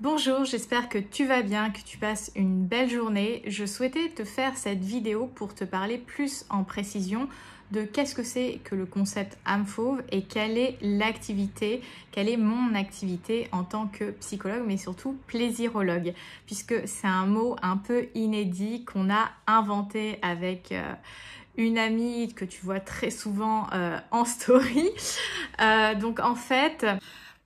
Bonjour, j'espère que tu vas bien, que tu passes une belle journée. Je souhaitais te faire cette vidéo pour te parler plus en précision de qu'est-ce que c'est que le concept âme fauve et quelle est l'activité, quelle est mon activité en tant que psychologue, mais surtout plaisirologue, puisque c'est un mot un peu inédit qu'on a inventé avec une amie que tu vois très souvent en story. Donc en fait...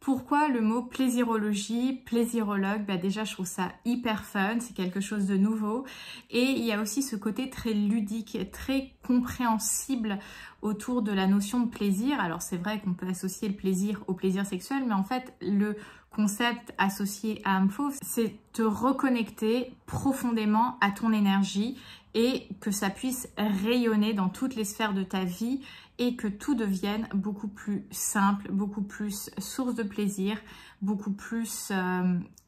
Pourquoi le mot plaisirologie, plaisirologue? Déjà, je trouve ça hyper fun, c'est quelque chose de nouveau. Et il y a aussi ce côté très ludique, très compréhensible autour de la notion de plaisir. Alors, c'est vrai qu'on peut associer le plaisir au plaisir sexuel, mais en fait, le concept associé à âme fauve, c'est te reconnecter profondément à ton énergie et que ça puisse rayonner dans toutes les sphères de ta vie et que tout devienne beaucoup plus simple, beaucoup plus source de plaisir, beaucoup plus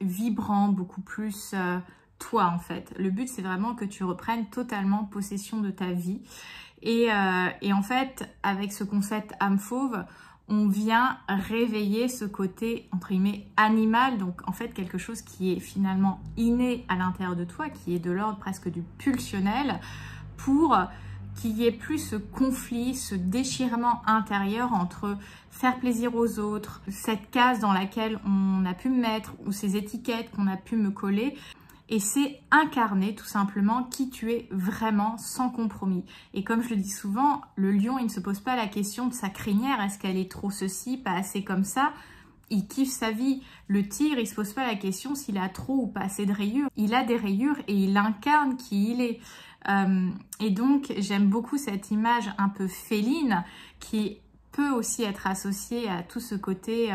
vibrant, beaucoup plus toi en fait. Le but c'est vraiment que tu reprennes totalement possession de ta vie et en fait avec ce concept âme fauve, on vient réveiller ce côté entre guillemets animal, donc en fait quelque chose qui est finalement inné à l'intérieur de toi, qui est de l'ordre presque du pulsionnel, pour qu'il n'y ait plus ce conflit, ce déchirement intérieur entre faire plaisir aux autres, cette case dans laquelle on a pu me mettre ou ces étiquettes qu'on a pu me coller. Et c'est incarner tout simplement qui tu es vraiment sans compromis. Et comme je le dis souvent, le lion, il ne se pose pas la question de sa crinière, est-ce qu'elle est trop ceci, pas assez comme ça. Il kiffe sa vie. Le tigre, il se pose pas la question s'il a trop ou pas assez de rayures. Il a des rayures et il incarne qui il est. Et donc, j'aime beaucoup cette image un peu féline qui peut aussi être associée à tout ce côté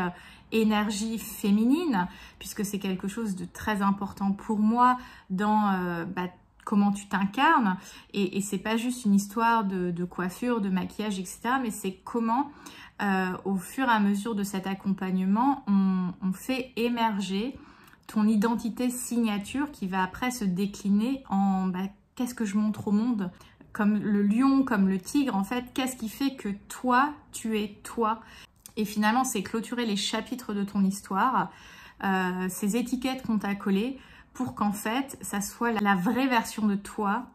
énergie féminine, puisque c'est quelque chose de très important pour moi dans comment tu t'incarnes. Et c'est pas juste une histoire de coiffure, de maquillage, etc. Mais c'est comment, au fur et à mesure de cet accompagnement, on fait émerger ton identité signature qui va après se décliner en... qu'est-ce que je montre au monde? Comme le lion, comme le tigre, en fait, qu'est-ce qui fait que toi, tu es toi? Et finalement, c'est clôturer les chapitres de ton histoire, ces étiquettes qu'on t'a collées, pour qu'en fait, ça soit la vraie version de toi,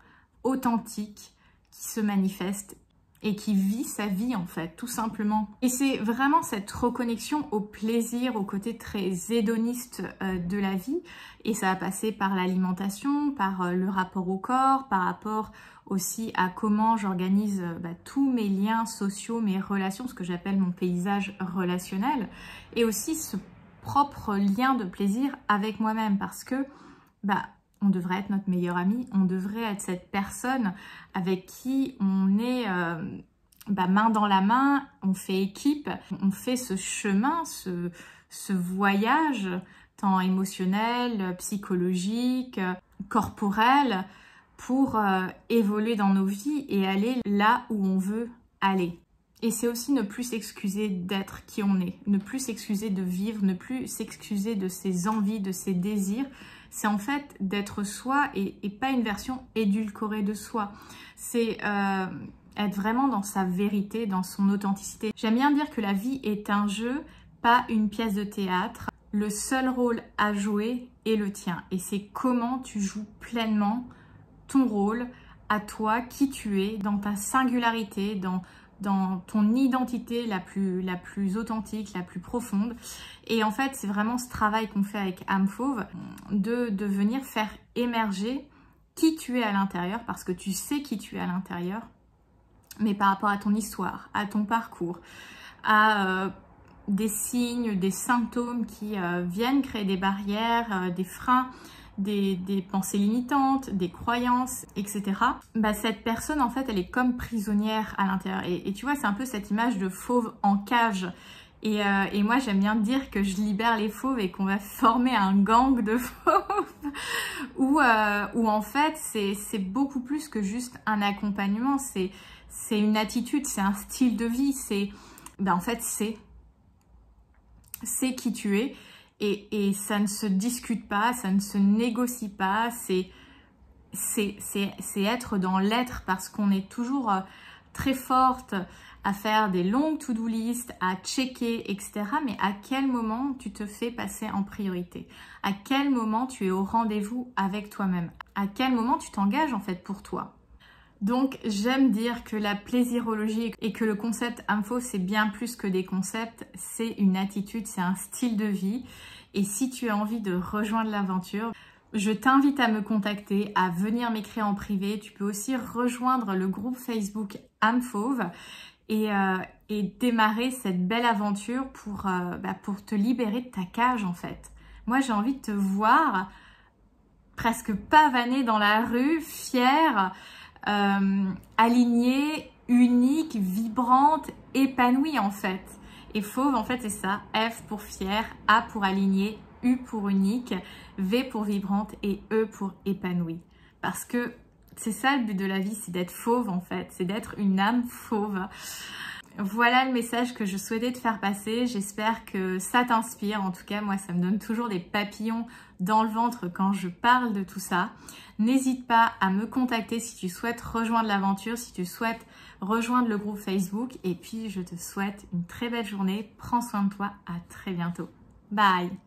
authentique, qui se manifeste et qui vit sa vie en fait, tout simplement. Et c'est vraiment cette reconnexion au plaisir, au côté très hédoniste de la vie. Et ça va passer par l'alimentation, par le rapport au corps, par rapport aussi à comment j'organise tous mes liens sociaux, mes relations, ce que j'appelle mon paysage relationnel. Et aussi ce propre lien de plaisir avec moi-même, parce que on devrait être notre meilleur ami, on devrait être cette personne avec qui on est main dans la main, on fait équipe, on fait ce chemin, ce voyage, tant émotionnel, psychologique, corporel, pour évoluer dans nos vies et aller là où on veut aller. Et c'est aussi ne plus s'excuser d'être qui on est, ne plus s'excuser de vivre, ne plus s'excuser de ses envies, de ses désirs. C'est en fait d'être soi et pas une version édulcorée de soi. C'est être vraiment dans sa vérité, dans son authenticité. J'aime bien dire que la vie est un jeu, pas une pièce de théâtre. Le seul rôle à jouer est le tien. Et c'est comment tu joues pleinement ton rôle à toi, qui tu es, dans ta singularité, dans ton identité la plus authentique, la plus profonde. Et en fait, c'est vraiment ce travail qu'on fait avec âme fauve, de venir faire émerger qui tu es à l'intérieur, parce que tu sais qui tu es à l'intérieur, mais par rapport à ton histoire, à ton parcours, à des signes, des symptômes qui viennent créer des barrières, des freins, des pensées limitantes, des croyances, etc. Cette personne, en fait, elle est comme prisonnière à l'intérieur. Et tu vois, c'est un peu cette image de fauve en cage. Et moi, j'aime bien dire que je libère les fauves et qu'on va former un gang de fauves où en fait, c'est beaucoup plus que juste un accompagnement. C'est une attitude, c'est un style de vie. C'est, en fait, c'est qui tu es. Et ça ne se discute pas, ça ne se négocie pas, c'est être dans l'être, parce qu'on est toujours très forte à faire des longues to-do list, à checker, etc. Mais à quel moment tu te fais passer en priorité? À quel moment tu es au rendez-vous avec toi-même? À quel moment tu t'engages en fait pour toi? Donc j'aime dire que la plaisirologie et que le concept AMFOV c'est bien plus que des concepts, c'est une attitude, c'est un style de vie. Et si tu as envie de rejoindre l'aventure, je t'invite à me contacter, à venir m'écrire en privé. Tu peux aussi rejoindre le groupe Facebook AMFOV et démarrer cette belle aventure pour te libérer de ta cage en fait. Moi j'ai envie de te voir presque pavaner dans la rue, fière, alignée, unique, vibrante, épanouie en fait. Et fauve en fait c'est ça, F pour fière, A pour alignée, U pour unique, V pour vibrante et E pour épanouie. Parce que c'est ça le but de la vie, c'est d'être fauve en fait, c'est d'être une âme fauve. Voilà le message que je souhaitais te faire passer. J'espère que ça t'inspire. En tout cas, moi, ça me donne toujours des papillons dans le ventre quand je parle de tout ça. N'hésite pas à me contacter si tu souhaites rejoindre l'aventure, si tu souhaites rejoindre le groupe Facebook. Et puis, je te souhaite une très belle journée. Prends soin de toi. À très bientôt. Bye!